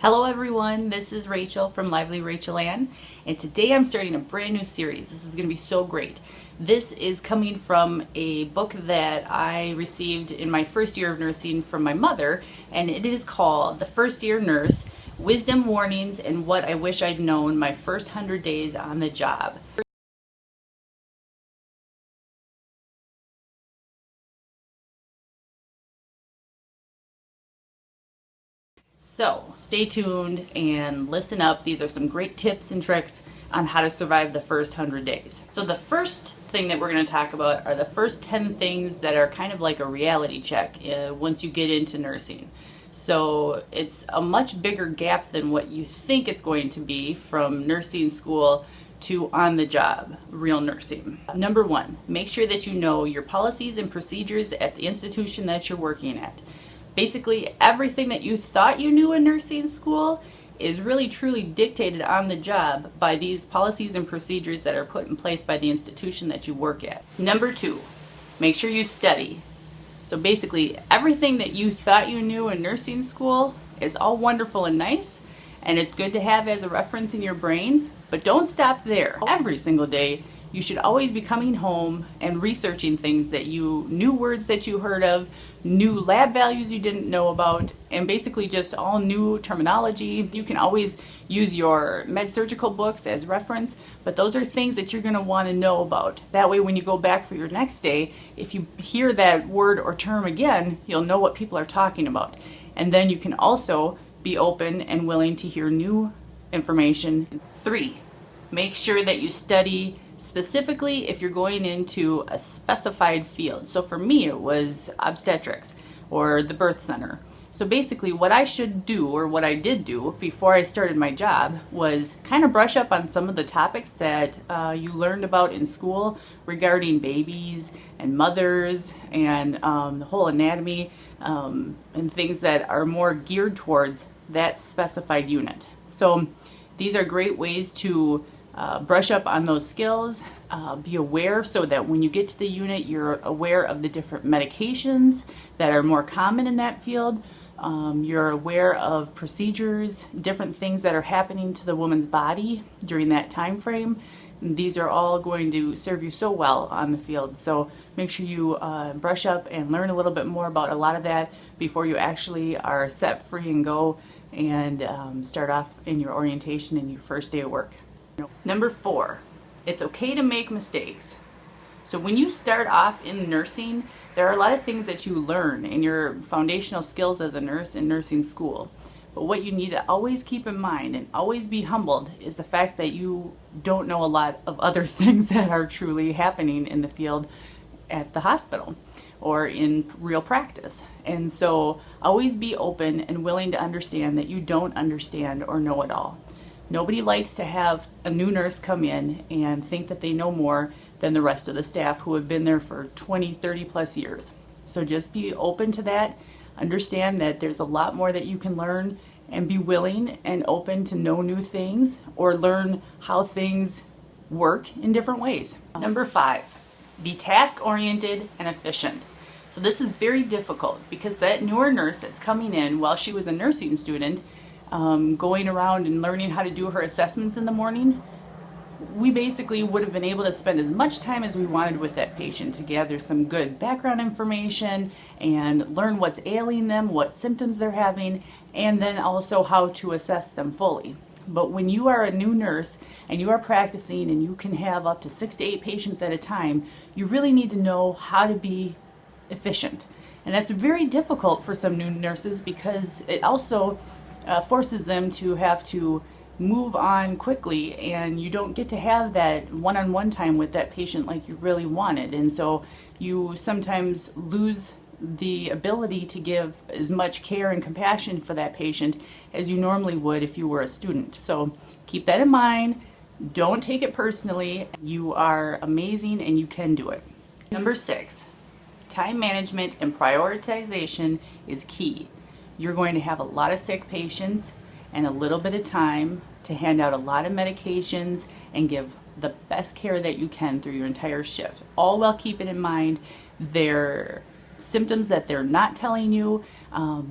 Hello everyone, this is Rachel from Lively Rachel Ann, and today I'm starting a brand new series. This is going to be so great. This is coming from a book that I received in my first year of nursing from my mother, and it is called The First Year Nurse, Wisdom, Warnings, and What I Wish I'd Known My First 100 Days on the Job. So stay tuned and listen up. These are some great tips and tricks on how to survive the first 100 days. So the first thing that we're going to talk about are the first 10 things that are kind of like a reality check once you get into nursing. So it's a much bigger gap than what you think it's going to be from nursing school to on the job, real nursing. Number one, make sure that you know your policies and procedures at the institution that you're working at. Basically, everything that you thought you knew in nursing school is really truly dictated on the job by these policies and procedures that are put in place by the institution that you work at. Number two, make sure you study. So basically, everything that you thought you knew in nursing school is all wonderful and nice, and it's good to have as a reference in your brain, but don't stop there. Every single day, you should always be coming home and researching things that new words that you heard of, new lab values you didn't know about, and basically just all new terminology. You can always use your med surgical books as reference, but those are things that you're going to want to know about. That way when you go back for your next day, if you hear that word or term again, you'll know what people are talking about. And then you can also be open and willing to hear new information. 3, make sure that you study specifically if you're going into a specified field. So for me, it was obstetrics or the birth center. So basically what I should do, or what I did do before I started my job, was kind of brush up on some of the topics that you learned about in school regarding babies and mothers and the whole anatomy and things that are more geared towards that specified unit. So these are great ways to brush up on those skills, be aware so that when you get to the unit, you're aware of the different medications that are more common in that field. You're aware of procedures, different things that are happening to the woman's body during that time frame. And these are all going to serve you so well on the field. So make sure you brush up and learn a little bit more about a lot of that before you actually are set free and go and start off in your orientation and your first day of work. Number 4, it's okay to make mistakes. So when you start off in nursing, there are a lot of things that you learn in your foundational skills as a nurse in nursing school. But what you need to always keep in mind and always be humbled is the fact that you don't know a lot of other things that are truly happening in the field at the hospital or in real practice. And so always be open and willing to understand that you don't understand or know it all. Nobody likes to have a new nurse come in and think that they know more than the rest of the staff who have been there for 20, 30 plus years. So just be open to that. Understand that there's a lot more that you can learn, and be willing and open to know new things or learn how things work in different ways. Number 5, be task-oriented and efficient. So this is very difficult because that newer nurse that's coming in while she was a nursing student, going around and learning how to do her assessments in the morning, we basically would have been able to spend as much time as we wanted with that patient to gather some good background information and learn what's ailing them, what symptoms they're having, and then also how to assess them fully. But when you are a new nurse and you are practicing and you can have up to 6 to 8 patients at a time, you really need to know how to be efficient. And that's very difficult for some new nurses because it also forces them to have to move on quickly, and you don't get to have that one-on-one time with that patient like you really wanted. And so you sometimes lose the ability to give as much care and compassion for that patient as you normally would if you were a student. So keep that in mind. Don't take it personally. You are amazing and you can do it. Number 6, time management and prioritization is key. You're going to have a lot of sick patients and a little bit of time to hand out a lot of medications and give the best care that you can through your entire shift, all while keeping in mind their symptoms that they're not telling you,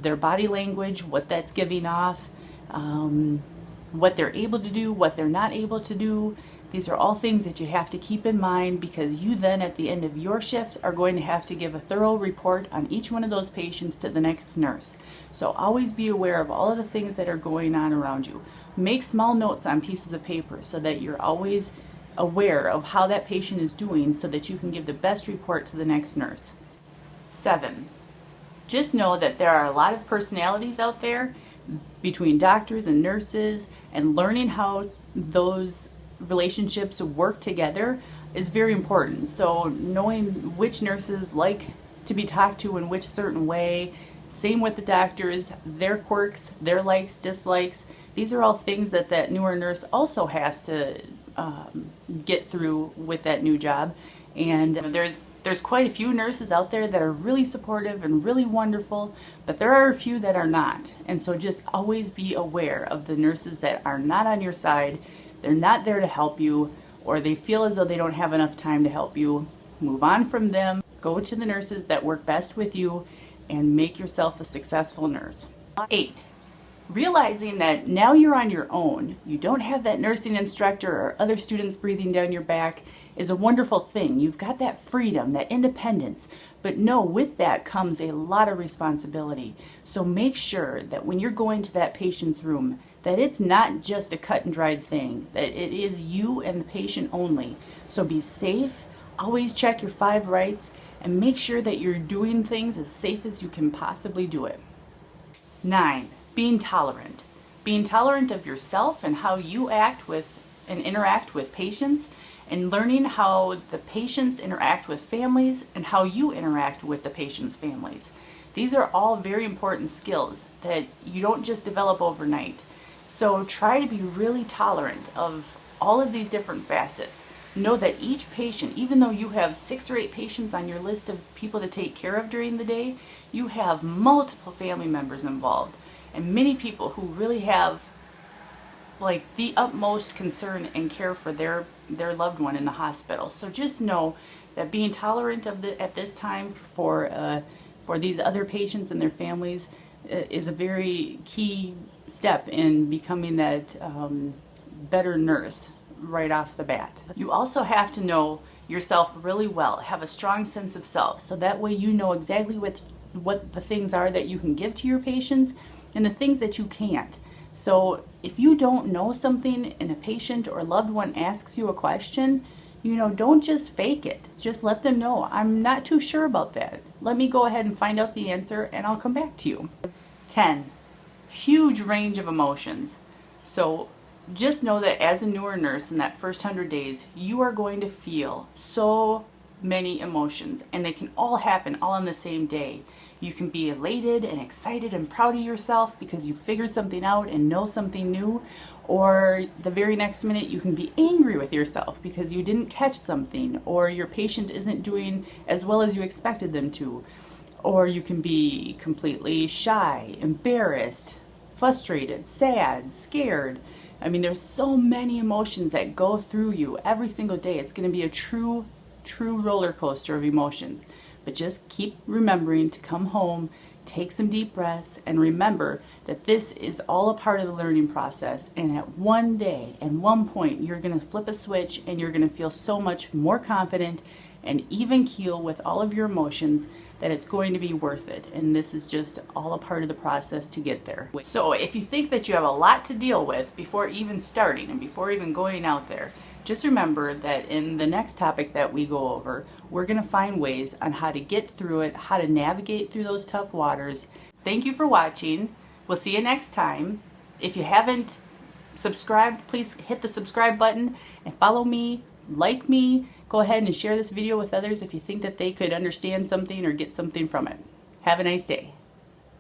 their body language, what that's giving off, what they're able to do, what they're not able to do. These are all things that you have to keep in mind, because you then at the end of your shift are going to have to give a thorough report on each one of those patients to the next nurse. So always be aware of all of the things that are going on around you. Make small notes on pieces of paper so that you're always aware of how that patient is doing, so that you can give the best report to the next nurse. 7. Just know that there are a lot of personalities out there between doctors and nurses, and learning how those relationships work together is very important. So knowing which nurses like to be talked to in which certain way, same with the doctors, their quirks, their likes, dislikes. These are all things that that newer nurse also has to get through with that new job. And there's quite a few nurses out there that are really supportive and really wonderful, but there are a few that are not. And so just always be aware of the nurses that are not on your side. They're not there to help you, or they feel as though they don't have enough time to help you. Move on from them. Go to the nurses that work best with you and make yourself a successful nurse. 8. Realizing that now you're on your own, you don't have that nursing instructor or other students breathing down your back, is a wonderful thing. You've got that freedom, that independence, but no, with that comes a lot of responsibility. So make sure that when you're going to that patient's room, that it's not just a cut and dried thing, that it is you and the patient only. So be safe, always check your 5 rights, and make sure that you're doing things as safe as you can possibly do it. 9. Being tolerant. Being tolerant of yourself and how you act with and interact with patients, and learning how the patients interact with families and how you interact with the patients' families. These are all very important skills that you don't just develop overnight. So try to be really tolerant of all of these different facets. Know that each patient, even though you have 6 or 8 patients on your list of people to take care of during the day, you have multiple family members involved, and many people who really have like the utmost concern and care for their loved one in the hospital. So just know that being tolerant of at this time for these other patients and their families is a very key step in becoming that better nurse right off the bat. You also have to know yourself really well, have a strong sense of self, so that way you know exactly what the things are that you can give to your patients and the things that you can't. So if you don't know something and a patient or loved one asks you a question, don't just fake it. Just let them know, I'm not too sure about that. Let me go ahead and find out the answer and I'll come back to you. 10. Huge range of emotions. So just know that as a newer nurse in that first 100 days, you are going to feel so many emotions, and they can all happen all on the same day. You can be elated and excited and proud of yourself because you figured something out and know something new, or the very next minute you can be angry with yourself because you didn't catch something, or your patient isn't doing as well as you expected them to, or you can be completely shy, embarrassed, frustrated, sad, scared. I mean, there's so many emotions that go through you every single day. It's going to be a true roller coaster of emotions. But just keep remembering to come home, take some deep breaths, and remember that this is all a part of the learning process. And at one day and one point, you're going to flip a switch and you're going to feel so much more confident and even keel with all of your emotions that it's going to be worth it. And this is just all a part of the process to get there. So if you think that you have a lot to deal with before even starting and before even going out there, just remember that in the next topic that we go over, we're going to find ways on how to get through it, how to navigate through those tough waters. Thank you for watching. We'll see you next time. If you haven't subscribed, please hit the subscribe button and follow me, like me. Go ahead and share this video with others if you think that they could understand something or get something from it. Have a nice day.